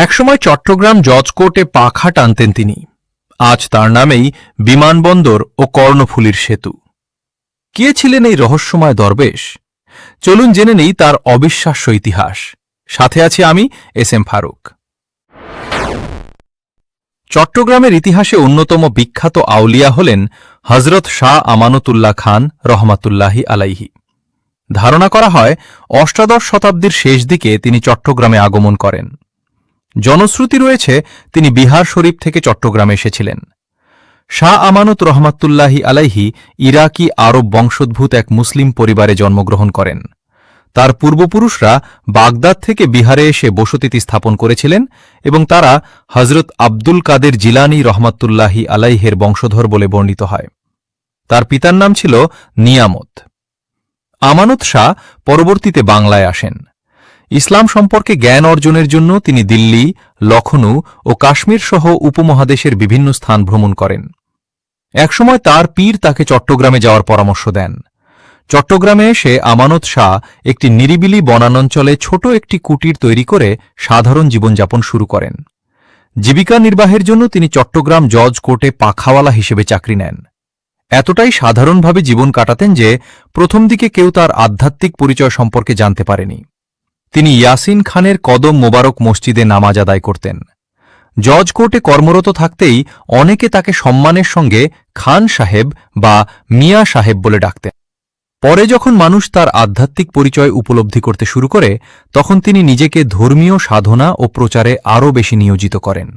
একসময় চট্টগ্রাম জজ কোর্টে পাখা টানতেন তিনি। আজ তার নামেই বিমানবন্দর ও কর্ণফুলীর সেতু। কে ছিলেন এই রহস্যময় দরবেশ? চলুন জেনে নেই তার অবিশ্বাস্য ইতিহাস। সাথে আছি আমি এস.এম. ফারুক। চট্টগ্রামের ইতিহাসে অন্যতম বিখ্যাত আউলিয়া হলেন হজরত শাহ আমানতুল্লাহ খান রহমাতুল্লাহি আলাইহি। ধারণা করা হয় অষ্টাদশ শতাব্দীর শেষ দিকে তিনি চট্টগ্রামে আগমন করেন। জনশ্রুতি রয়েছে তিনি বিহার শরীফ থেকে চট্টগ্রামে এসেছিলেন। শাহ আমানত রহমাতুল্লাহি আলাইহি ইরাকি আরব বংশোদ্ভূত এক মুসলিম পরিবারে জন্মগ্রহণ করেন। তার পূর্বপুরুষরা বাগদাদ থেকে বিহারে এসে বসতি স্থাপন করেছিলেন এবং তারা হজরত আব্দুল কাদের জিলানী রহমাতুল্লাহি আলাইহের বংশধর বলে বর্ণিত হয়। তার পিতার নাম ছিল নিয়ামত। আমানত শাহ পরবর্তীতে বাংলায় আসেন। ইসলাম সম্পর্কে জ্ঞান অর্জনের জন্য তিনি দিল্লি, লখনউ ও কাশ্মীর সহ উপমহাদেশের বিভিন্ন স্থান ভ্রমণ করেন। একসময় তার পীর তাকে চট্টগ্রামে যাওয়ার পরামর্শ দেন। চট্টগ্রামে এসে আমানত শাহ একটি নিরিবিলি বনাঞ্চলে ছোট একটি কুটির তৈরি করে সাধারণ জীবনযাপন শুরু করেন। জীবিকা নির্বাহের জন্য তিনি চট্টগ্রাম জজ কোর্টে পাখাওয়ালা হিসেবে চাকরি নেন। এতটাই সাধারণভাবে জীবন কাটাতেন যে প্রথম দিকে কেউ তার আধ্যাত্মিক পরিচয় সম্পর্কে জানতে পারেনি। তিনি ইয়াসিন খানের কদম মোবারক মসজিদে নামাজ আদায় করতেন। জজ কোর্টে কর্মরত থাকতেই অনেকে তাকে সম্মানের সঙ্গে খান সাহেব বা মিয়া সাহেব বলে ডাকতেন। পরে যখন মানুষ তার আধ্যাত্মিক পরিচয় উপলব্ধি করতে শুরু করে, তখন তিনি নিজেকে ধর্মীয় সাধনা ও প্রচারে আরও বেশি নিয়োজিত করেন।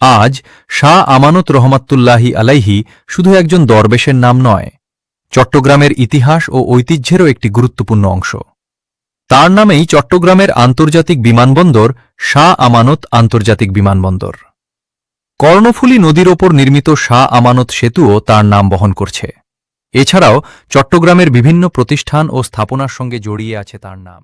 আজ শাহ আমানত রহমাতুল্লাহি আলাইহি শুধু একজন দরবেশের নাম নয়, চট্টগ্রামের ইতিহাস ও ঐতিহ্যেরও একটি গুরুত্বপূর্ণ অংশ। তার নামেই চট্টগ্রামের আন্তর্জাতিক বিমানবন্দর শাহ আমানত আন্তর্জাতিক বিমানবন্দর। কর্ণফুলী নদীর ওপর নির্মিত শাহ আমানত সেতুও তার নাম বহন করছে। এছাড়াও চট্টগ্রামের বিভিন্ন প্রতিষ্ঠান ও স্থাপনার সঙ্গে জড়িয়ে আছে তার নাম।